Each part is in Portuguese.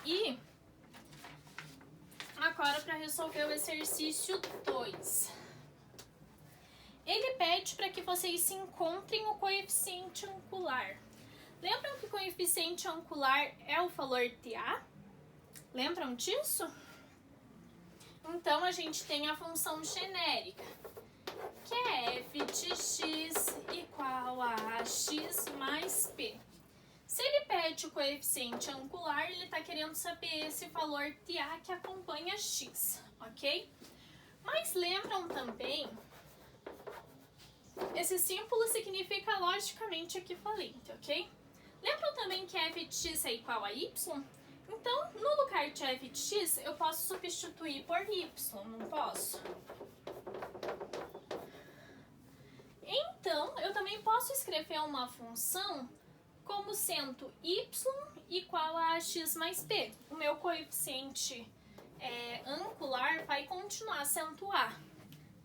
E agora para resolver o exercício 2. Ele pede para que vocês se encontrem o coeficiente angular. Lembram que o coeficiente angular é o valor TA? Lembram disso? Então, a gente tem a função genérica, que é f de x igual a x mais p. Se ele pede o coeficiente angular, ele está querendo saber esse valor TA que acompanha x, ok? Mas lembram também, esse símbolo significa logicamente equivalente, ok? Lembram também que f de x é igual a y? Então, no lugar de f de x, eu posso substituir por y, não posso? Então, eu também posso escrever uma função como sendo y igual a x mais p. O meu coeficiente angular vai continuar sendo a,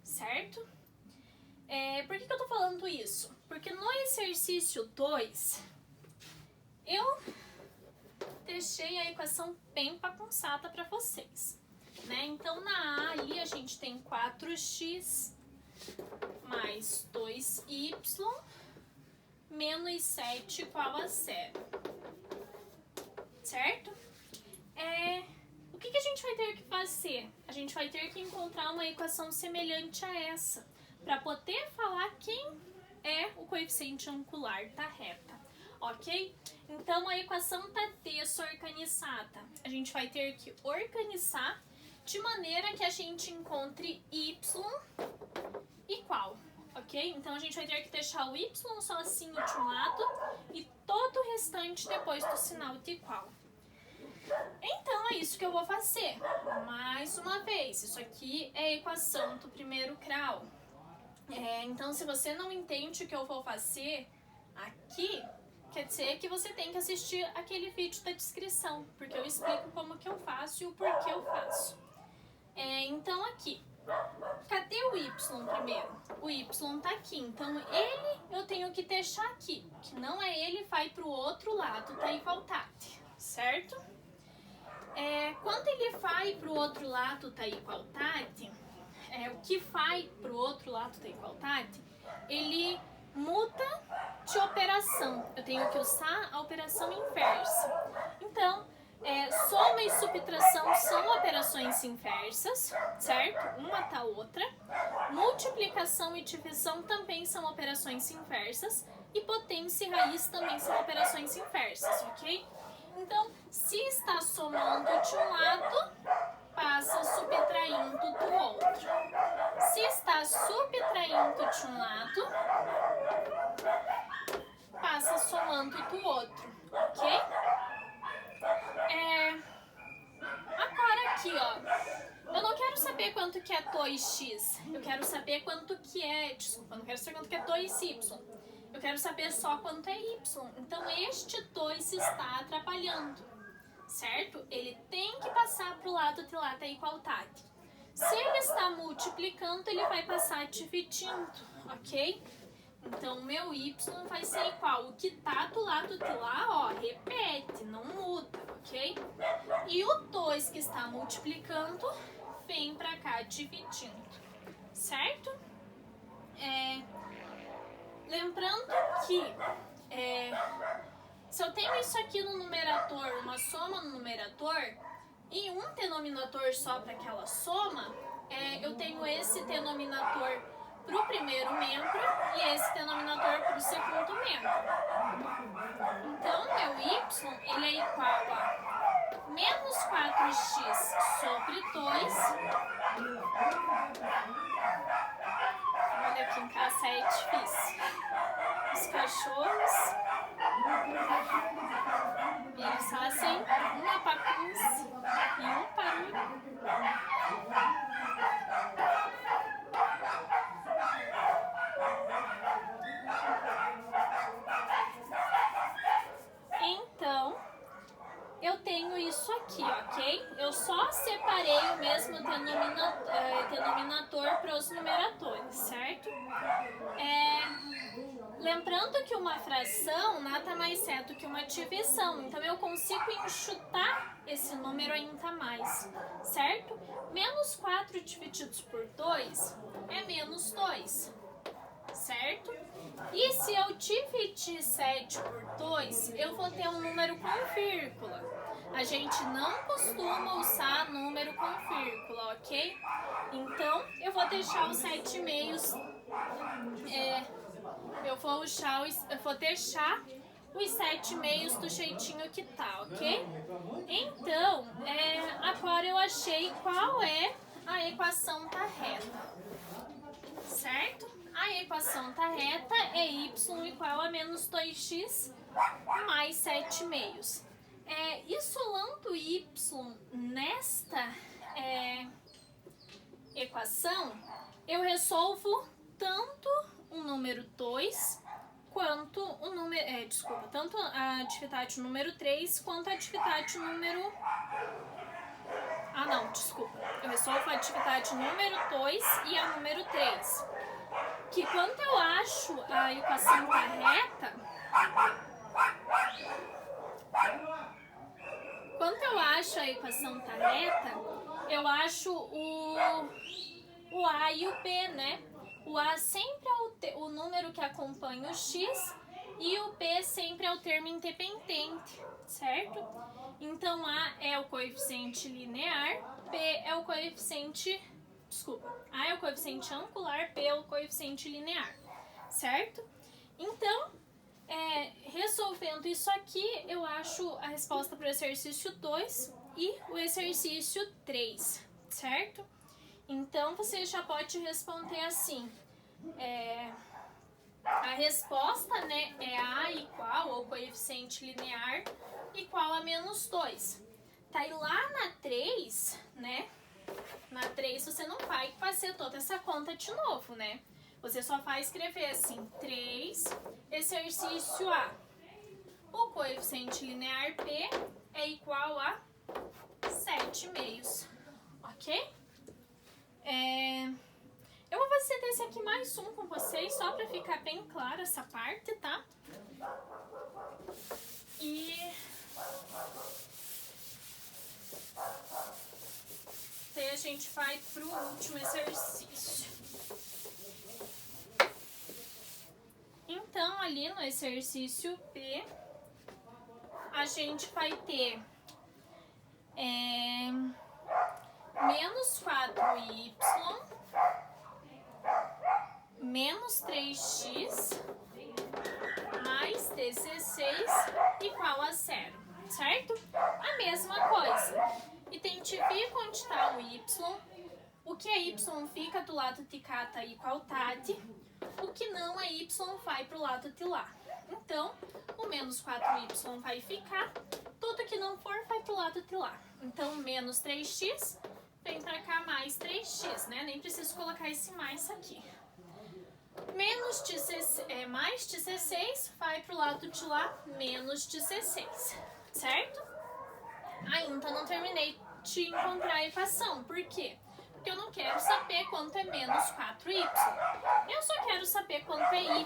certo? Por que eu tô falando isso? Porque no exercício 2, eu deixei a equação bem bagunçada para vocês, né? Então, na A ali a gente tem 4x mais 2y menos 7 igual a 0, certo? O que a gente vai ter que fazer? A gente vai ter que encontrar uma equação semelhante a essa, para poder falar quem é o coeficiente angular da reta, ok? Então, a equação está desorganizada. A gente vai ter que organizar de maneira que a gente encontre y igual, ok? Então, a gente vai ter que deixar o y sozinho de um lado e todo o restante depois do sinal de igual. Então, é isso que eu vou fazer. Mais uma vez, isso aqui é a equação do primeiro grau. Então, se você não entende o que eu vou fazer aqui, quer dizer que você tem que assistir aquele vídeo da descrição, porque eu explico como que eu faço e o porquê eu faço. Então, aqui, cadê o y primeiro? O y tá aqui, então ele eu tenho que deixar aqui, que não é ele, vai pro outro lado da igualdade, certo? Quando ele vai pro outro lado da igualdade, o que vai pro outro lado da igualdade, ele muda de operação. Eu tenho que usar a operação inversa. Então, soma e subtração são operações inversas, certo? Uma da outra. Multiplicação e divisão também são operações inversas. E potência e raiz também são operações inversas, ok? Então, se está somando de um lado, passa subtraindo do outro. Se está subtraindo de um lado, passa somando do outro, ok? Agora aqui, ó, eu não quero saber quanto que é 2x, eu quero saber quanto que é, desculpa, não quero saber quanto que é 2y, eu quero saber só quanto é y, então este 2 está atrapalhando, certo? Ele tem que passar para o lado de lá da igualdade. Se ele está multiplicando, ele vai passar dividindo, ok? Então, meu y vai ser igual. O que tá do lado de lá, ó, repete, não muda, ok? E o 2 que está multiplicando, vem pra cá dividindo, certo? Lembrando que se eu tenho isso aqui no numerador, uma soma no numerador, e um denominador só para aquela soma, eu tenho esse denominador para o primeiro membro e esse denominador para o segundo membro. Então, meu y ele é igual a menos 4x sobre 2. Olha, aqui em casa é difícil. Os cachorros, eles fazem uma bagunça e um barulho. Então, eu tenho isso aqui, ok? Eu só separei o mesmo denominador para os numeradores, certo? Lembrando que uma fração nada mais é do que uma divisão, então eu consigo enxutar esse número ainda mais, certo? Menos 4 divididos por 2 é menos 2, certo? E se eu dividir 7 por 2, eu vou ter um número com vírgula. A gente não costuma usar número com vírgula, ok? Então, eu vou deixar os 7 meios, eu vou deixar os 7 meios do jeitinho que tá, ok? Então, agora eu achei qual é a equação tá reta, certo? A equação tá reta é y igual a menos 2x mais 7 meios. Isolando y nesta equação, eu resolvo tanto o número 2 quanto o número, tanto a atividade número 3 quanto a atividade número... eu resolvo a atividade número 2 e a número 3. Que quando eu acho a equação tá reta, eu acho o A e o B, né? O A sempre é o número que acompanha o X e o B sempre é o termo independente, certo? Então A é o coeficiente linear, B é o coeficiente... A é o coeficiente angular, B é o coeficiente linear, certo? Então, resolvendo isso aqui, eu acho a resposta para o exercício 2 e o exercício 3, certo? Então, você já pode responder assim, a resposta, né, é A igual ao coeficiente linear igual a menos 2. Tá, e lá na 3, né, na 3 você não vai fazer toda essa conta de novo, né? Você só vai escrever assim, 3, exercício A. O coeficiente linear P é igual a 7 meios, ok? Eu vou fazer desse aqui mais um com vocês, só para ficar bem clara essa parte, tá? E... daí a gente vai pro último exercício. Então, ali no exercício B, a gente vai ter menos 4y menos 3x mais 16 igual a 0, certo? A mesma coisa. Identifica onde está o y, o que é y fica do lado de cá, tá igualdade, o que não é y vai pro lado de lá. Então, o menos 4y vai ficar, tudo que não for vai pro lado de lá. Então, menos 3x vem pra cá mais 3x, né? Nem preciso colocar esse mais aqui. Menos 16, mais 16 vai pro lado de lá, menos 16, certo? Ainda não terminei de encontrar a equação. Por quê? Porque eu não quero saber quanto é menos 4y. Eu só quero saber quanto é y.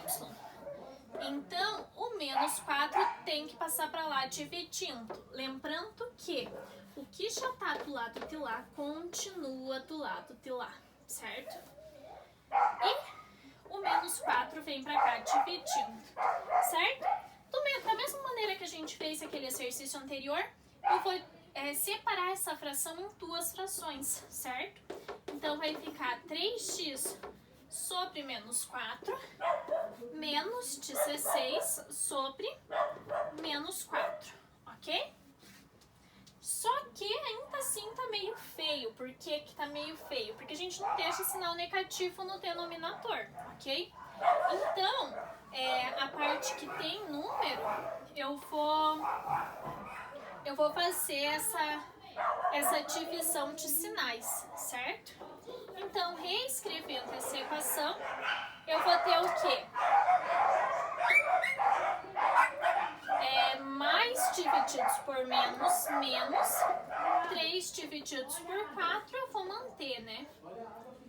Então, o menos 4 tem que passar para lá dividindo. Lembrando que o que já está do lado de lá continua do lado de lá, certo? E o menos 4 vem para cá dividindo, certo? Da mesma maneira que a gente fez aquele exercício anterior, eu vou separar essa fração em duas frações, certo? Então, vai ficar 3x sobre menos 4, menos 16 sobre menos 4, ok? Só que ainda assim tá meio feio. Por que que tá meio feio? Porque a gente não deixa sinal negativo no denominador, ok? Então, a parte que tem número, eu vou fazer essa divisão de sinais, certo? Então, reescrevendo essa equação, eu vou ter o quê? Mais divididos por menos, menos. 3 divididos por 4, eu vou manter, né?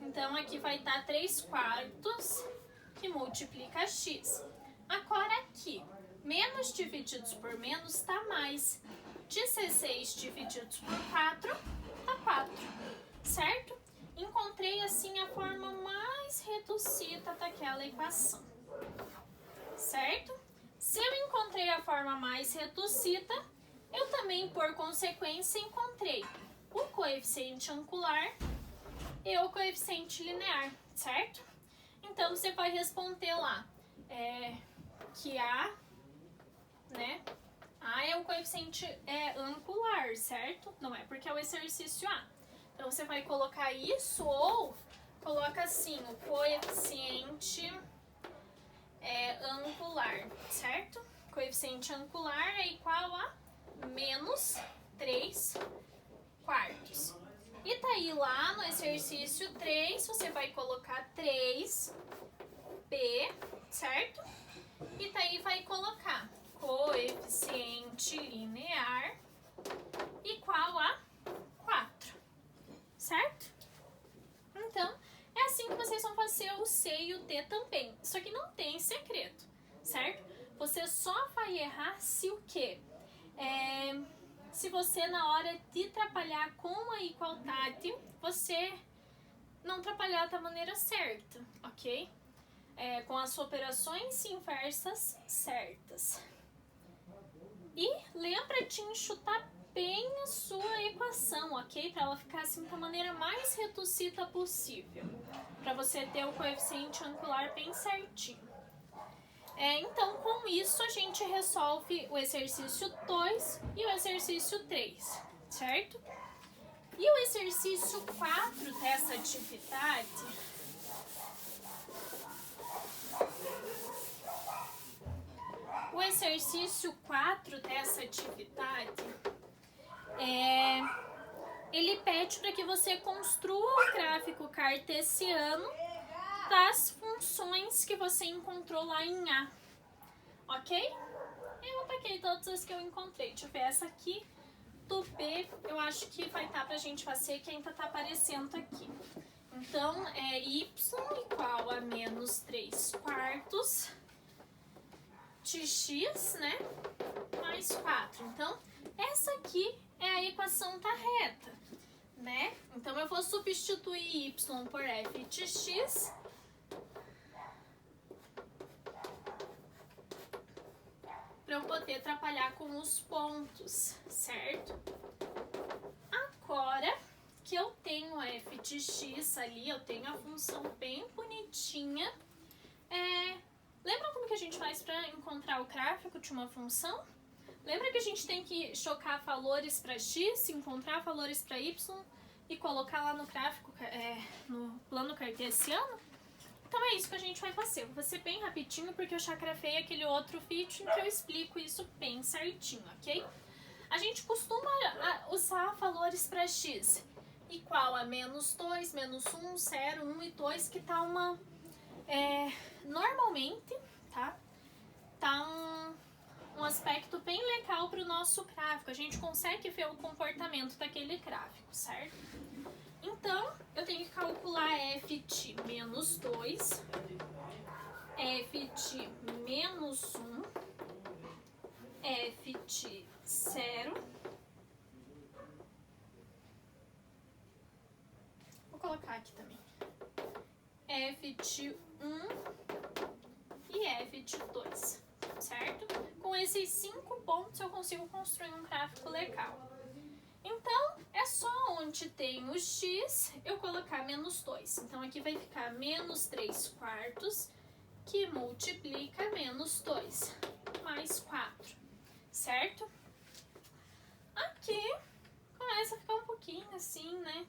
Então, aqui vai estar 3/4, que multiplica x. Agora aqui, menos divididos por menos está mais. 16 divididos por 4 dá 4, certo? Encontrei assim a forma mais reduzida daquela equação, certo? Se eu encontrei a forma mais reduzida, eu também, por consequência, encontrei o coeficiente angular e o coeficiente linear, certo? Então, você vai responder lá que A, né? A é o coeficiente angular, certo? Não é porque é o exercício A. Então, você vai colocar isso ou coloca assim, o coeficiente angular, certo? Coeficiente angular é igual a menos 3 quartos. E tá aí lá no exercício 3, você vai colocar 3b, certo? E tá aí vai colocar coeficiente linear igual a 4, certo? Então, é assim que vocês vão fazer o C e o D também. Isso aqui não tem segredo, certo? Você só vai errar se o quê? Se você, na hora de trabalhar com a igualdade, você não trabalhar da maneira certa, ok? Com as operações inversas certas. E lembra de enxutar bem a sua equação, ok? Para ela ficar assim da maneira mais reduzida possível. Para você ter o coeficiente angular bem certinho. Então, com isso, a gente resolve o exercício 2 e o exercício 3, certo? E o exercício 4 dessa atividade... O exercício 4 dessa atividade, ele pede para que você construa o gráfico cartesiano das funções que você encontrou lá em A, ok? Eu apaguei todas as que eu encontrei. Deixa eu ver, essa aqui do B, eu acho que vai estar pra gente fazer, que ainda tá aparecendo aqui. Então, y igual a menos 3 quartos de x, né, mais 4. Então, essa aqui é a equação da reta, né? Então, eu vou substituir y por f de x para eu poder trabalhar com os pontos, certo? Agora que eu tenho f de x ali, eu tenho a função bem bonitinha. Lembra como que a gente faz para encontrar o gráfico de uma função? Lembra que a gente tem que chocar valores para x, encontrar valores para y e colocar lá no gráfico, no plano cartesiano? Então é isso que a gente vai fazer. Vou fazer bem rapidinho porque eu já gravei aquele outro vídeo em que eu explico isso bem certinho, ok? A gente costuma usar valores para x igual a menos 2, menos 1, 0, 1 e 2, que tá uma... normalmente, tá um aspecto bem legal para o nosso gráfico. A gente consegue ver o comportamento daquele gráfico, certo? Então, eu tenho que calcular f de menos 2, f de menos 1, f de 0. Vou colocar aqui também. F de 1 e f de 2, certo? Com esses 5 pontos eu consigo construir um gráfico legal. Então, é só onde tem o x eu colocar menos 2. Então, aqui vai ficar menos 3 quartos, que multiplica menos 2, mais 4, certo? Aqui, começa a ficar um pouquinho assim, né?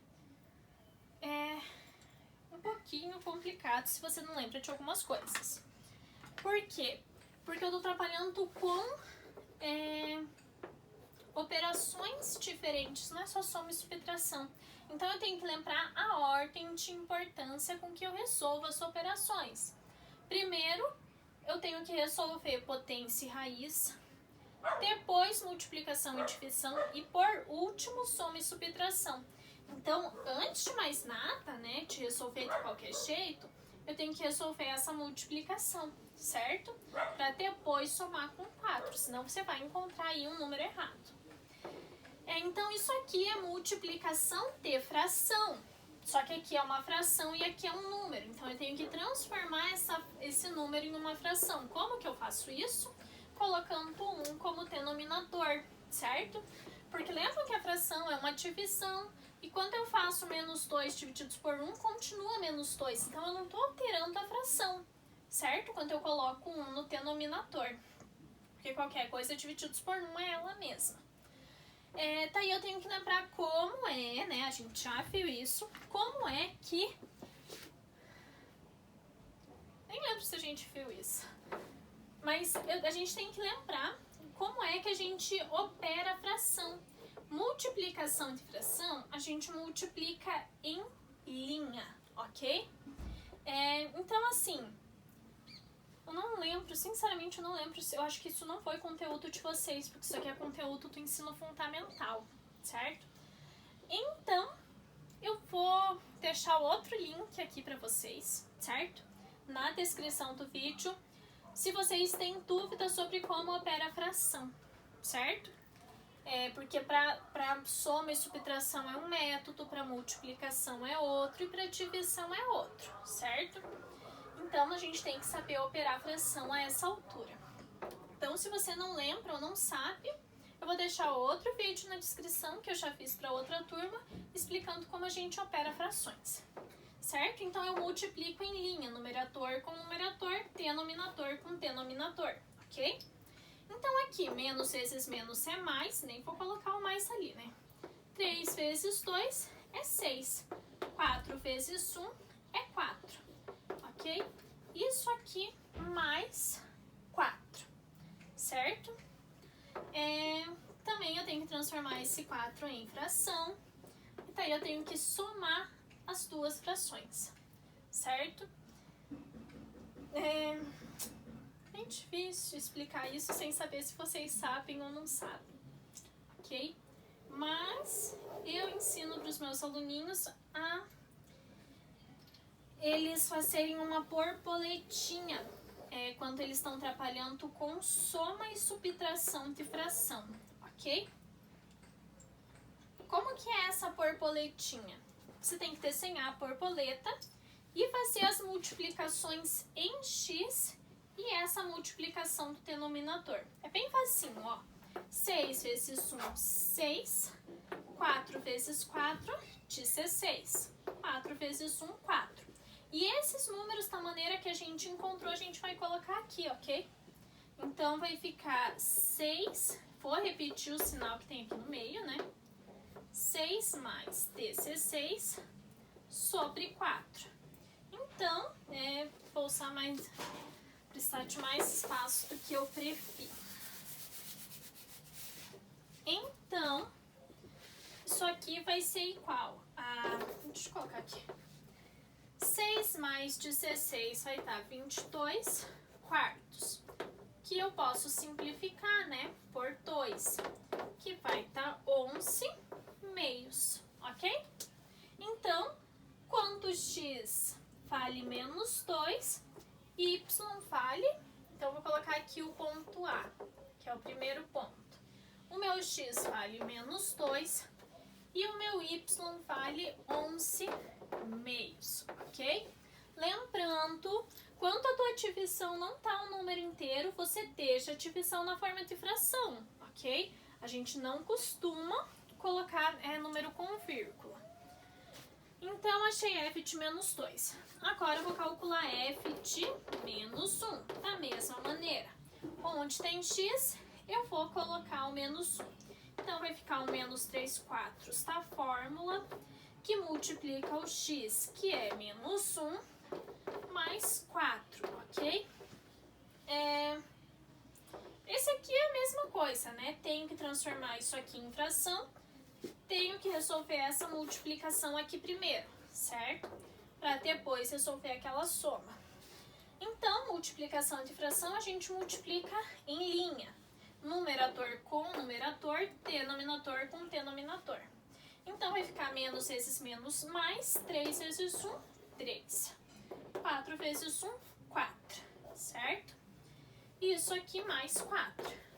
Um pouquinho complicado se você não lembra de algumas coisas. Por quê? Porque eu tô trabalhando com operações diferentes, não é só soma e subtração. Então, eu tenho que lembrar a ordem de importância com que eu resolvo as operações. Primeiro, eu tenho que resolver potência e raiz, depois multiplicação e divisão e, por último, soma e subtração. Então, antes de mais nada, né, de resolver de qualquer jeito, eu tenho que resolver essa multiplicação, certo? Para depois somar com 4, senão você vai encontrar aí um número errado. Então, isso aqui é multiplicação de fração. Só que aqui é uma fração e aqui é um número. Então, eu tenho que transformar esse número em uma fração. Como que eu faço isso? Colocando 1 como denominador, certo? Porque lembram que a fração é uma divisão. E quando eu faço menos 2 divididos por 1, continua menos 2. Então, eu não estou alterando a fração, certo? Quando eu coloco 1 no denominador. Porque qualquer coisa divididos por 1 é ela mesma. Daí eu tenho que lembrar como é, né? A gente já viu isso. Como é que... Nem lembro se a gente viu isso. Mas a gente tem que lembrar como é que a gente opera a fração. Multiplicação de fração, a gente multiplica em linha, ok? Então, assim, eu não lembro, sinceramente eu não lembro, eu acho que isso não foi conteúdo de vocês, porque isso aqui é conteúdo do ensino fundamental, certo? Então, eu vou deixar outro link aqui para vocês, certo? Na descrição do vídeo, se vocês têm dúvidas sobre como opera a fração, certo? Porque para soma e subtração é um método, para multiplicação é outro e para divisão é outro, certo? Então, a gente tem que saber operar a fração a essa altura. Então, se você não lembra ou não sabe, eu vou deixar outro vídeo na descrição que eu já fiz para outra turma, explicando como a gente opera frações, certo? Então, eu multiplico em linha, numerador com numerador, denominador com denominador, ok? Então, aqui, menos vezes menos é mais, nem vou colocar o mais ali, né? 3 vezes 2 é 6. 4 vezes 1 é 4, ok? Isso aqui mais 4, certo? Também eu tenho que transformar esse 4 em fração. E daí eu tenho que somar as duas frações, certo? É difícil explicar isso sem saber se vocês sabem ou não sabem, ok? Mas eu ensino para os meus aluninhos a eles fazerem uma borboletinha quando eles estão trabalhando com soma e subtração de fração, ok? Como que é essa borboletinha? Você tem que desenhar a borboleta e fazer as multiplicações em x e essa multiplicação do denominador. É bem facinho, ó. 6 vezes 1, 6. 4 vezes 4, 16. 4 vezes 1, 4. E esses números, da maneira que a gente encontrou, a gente vai colocar aqui, ok? Então, vai ficar 6. Vou repetir o sinal que tem aqui no meio, né? 6 mais 16 sobre 4. Então, vou usar precisar de mais espaço do que eu prefiro. Então, isso aqui vai ser igual a... Deixa eu colocar aqui. 6 mais 16 vai dar 22 quartos. Que eu posso simplificar, né? Por 2, que vai dar 11 meios, ok? Então, quando x vale menos 2, y vale, então eu vou colocar aqui o ponto A, que é o primeiro ponto. O meu x vale menos 2 e o meu y vale 11 meios, ok? Lembrando, quando a tua divisão não está um número inteiro, você deixa a divisão na forma de fração, ok? A gente não costuma colocar número com vírgula. Então, achei f de menos 2. Agora, eu vou calcular f de menos 1. Da mesma maneira, onde tem x, eu vou colocar o menos 1. Então, vai ficar o menos 3 quartos da fórmula, que multiplica o x, que é menos 1, mais 4, ok? Esse aqui é a mesma coisa, né? Tenho que transformar isso aqui em fração. Tenho que resolver essa multiplicação aqui primeiro, certo? Para depois resolver aquela soma. Então, multiplicação de fração, a gente multiplica em linha. Numerador com numerador, denominador com denominador. Então, vai ficar menos vezes menos mais, 3 vezes 1, 3. 4 vezes 1, 4, certo? Isso aqui mais 4.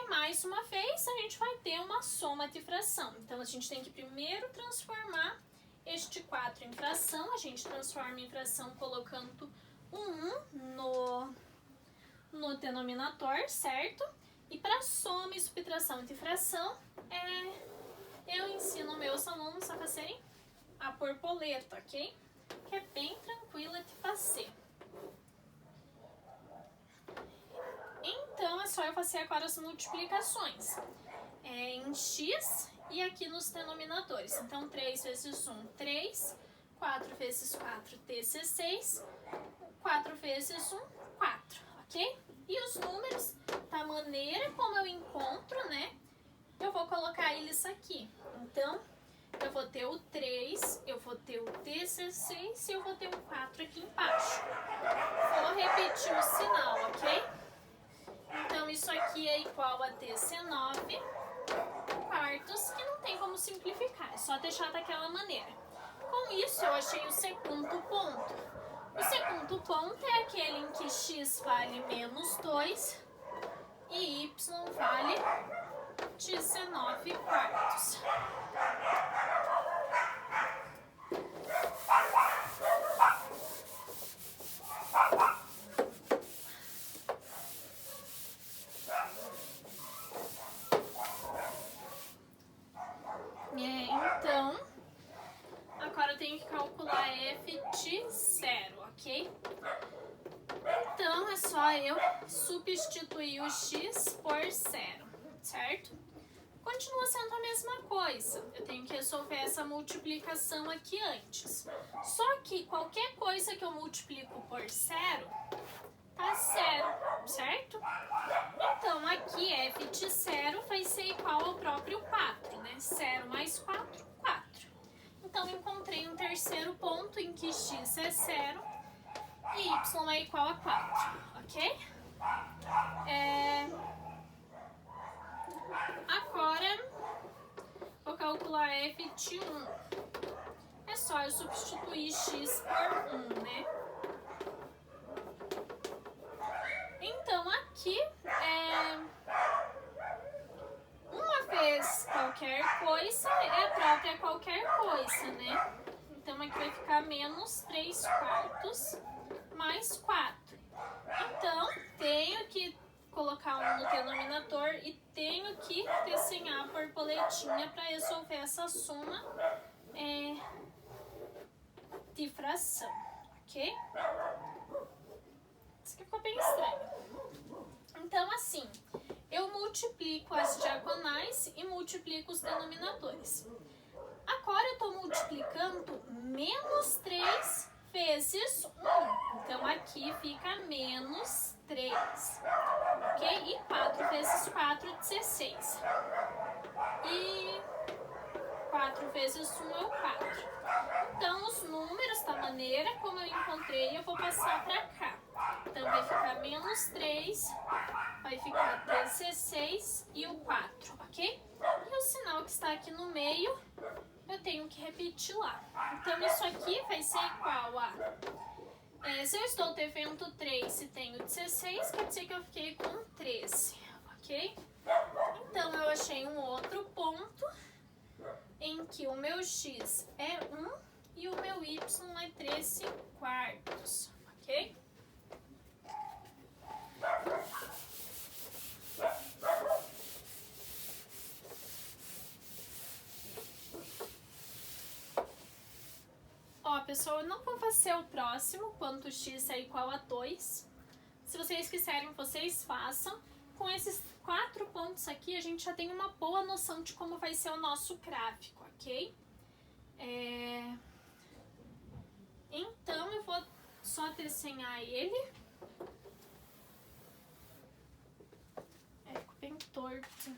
Mais uma vez, a gente vai ter uma soma de fração. Então, a gente tem que primeiro transformar este 4 em fração. A gente transforma em fração colocando o 1 no denominador, certo? E para soma e subtração de fração, eu ensino meus alunos a fazerem a borboleta, ok? Que é bem tranquila de fazer. Então, é só eu fazer agora as multiplicações. Em x e aqui nos denominadores. Então, 3 vezes 1, 3. 4 vezes 4, 16. 4 vezes 1, 4, ok? E os números, da maneira como eu encontro, né? Eu vou colocar eles aqui. Então, eu vou ter o 3, eu vou ter o 16 e eu vou ter o 4 aqui embaixo. Vou repetir o sinal, ok? Então, isso aqui é igual a 19 quartos, que não tem como simplificar, é só deixar daquela maneira. Com isso, eu achei o segundo ponto. O segundo ponto é aquele em que x vale menos 2 e y vale 19 quartos. Então, agora eu tenho que calcular f de 0, ok? Então, é só eu substituir o x por 0, certo? Continua sendo a mesma coisa. Eu tenho que resolver essa multiplicação aqui antes. Só que qualquer coisa que eu multiplico por 0, tá 0, certo? Então, aqui f de 0 vai ser igual ao próprio 4, né? 0 mais 4, 4. Então, encontrei um terceiro ponto em que x é 0 e y é igual a 4, ok? Agora, vou calcular f de 1. É só eu substituir x por 1, né? Então, aqui, uma vez qualquer coisa é a própria qualquer coisa, né? Então, aqui vai ficar menos 3 quartos mais 4. Então, tenho que colocar um no denominador e tenho que desenhar a borboletinha para resolver essa soma de fração, ok? Isso aqui ficou bem estranho. Então, assim, eu multiplico as diagonais e multiplico os denominadores. Agora eu estou multiplicando menos 3 vezes 1. Então, aqui fica menos 3. Ok? E 4 vezes 4, 16. E 4 vezes 1 é o 4. Então, os números, da maneira como eu encontrei, eu vou passar para cá. Então, vai ficar menos 3, vai ficar 16 e o 4, ok? E o sinal que está aqui no meio, eu tenho que repetir lá. Então, isso aqui vai ser igual a... se eu estou devendo 3 e tenho 16, quer dizer que eu fiquei com 13, ok? Então, eu achei um outro ponto em que o meu x é 1 e o meu y é 13 quartos, ok? Ó, pessoal, eu não vou fazer o próximo, quanto x é igual a 2. Se vocês quiserem, vocês façam. Com esses 4 pontos aqui, a gente já tem uma boa noção de como vai ser o nosso gráfico, ok? Então, eu vou só desenhar ele. Ficou bem torto.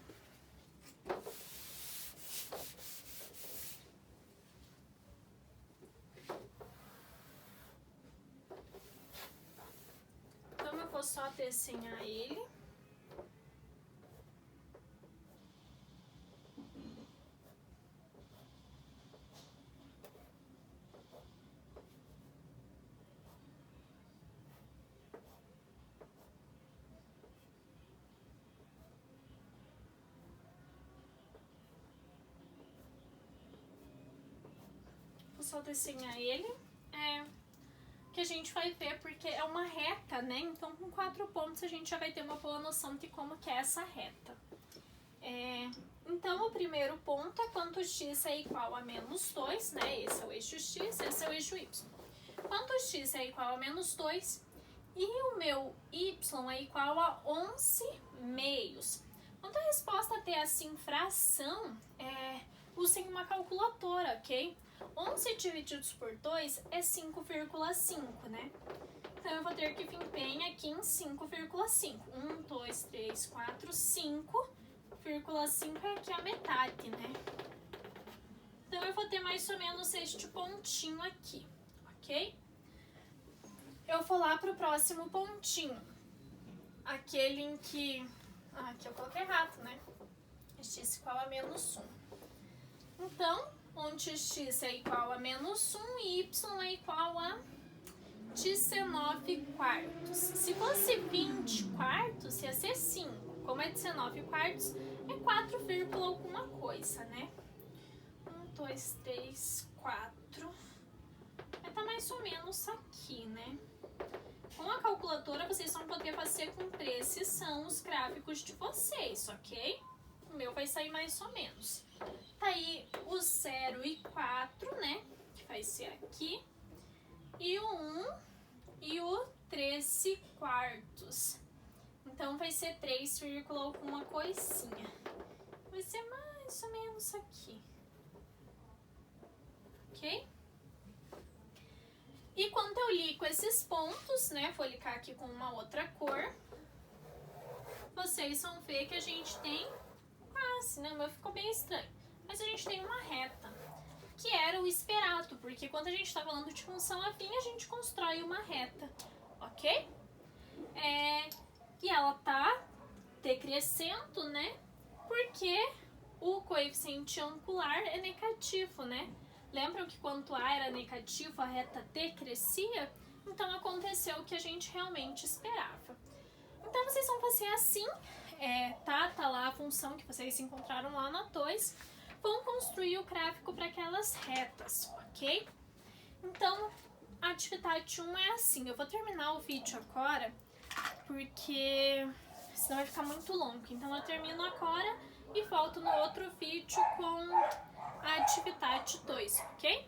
Então, eu vou só desenhar ele. só desenhar ele. Que a gente vai ver, porque é uma reta, né? Então, com 4 pontos, a gente já vai ter uma boa noção de como que é essa reta. Então, o primeiro ponto é quanto x é igual a menos 2, né? Esse é o eixo x, esse é o eixo y. Quanto x é igual a menos 2 e o meu y é igual a 11 meios. Quando a resposta ter assim fração, usem uma calculadora, ok? 11 divididos por 2 é 5,5, né? Então, eu vou ter que vir bem aqui em 5,5. 1, 2, 3, 4, 5,5 é aqui a metade, né? Então, eu vou ter mais ou menos este pontinho aqui, ok? Eu vou lá pro próximo pontinho. Aquele em que... aqui eu coloquei errado, né? X igual a menos 1. Então, onde x é igual a menos 1 e y é igual a 19 quartos. Se fosse 20 quartos, ia ser 5. Como é 19 quartos, é 4, alguma coisa, né? 1, 2, 3, 4. Vai estar mais ou menos aqui, né? Com a calculadora, vocês vão poder fazer com precisão os gráficos de vocês, ok? O meu vai sair mais ou menos. Tá aí o 0 e 4, né? Que vai ser aqui. E o 1 e o 13 quartos. Então, vai ser 3, alguma coisinha. Vai ser mais ou menos aqui. Ok? E quando eu ligo esses pontos, né? Vou ligar aqui com uma outra cor. Vocês vão ver que a gente tem... quase, né? O meu ficou bem estranho. Mas a gente tem uma reta, que era o esperado, porque quando a gente está falando de função afim, a gente constrói uma reta, ok? E ela tá decrescendo, né? Porque o coeficiente angular é negativo, né? Lembram que quando A era negativo, a reta decrescia? Então, aconteceu o que a gente realmente esperava. Então, vocês vão fazer assim, tá lá a função que vocês encontraram lá na 2, vão construir o gráfico para aquelas retas, ok? Então, a atividade 1 é assim. Eu vou terminar o vídeo agora, porque senão vai ficar muito longo. Então, eu termino agora e volto no outro vídeo com a atividade 2, ok?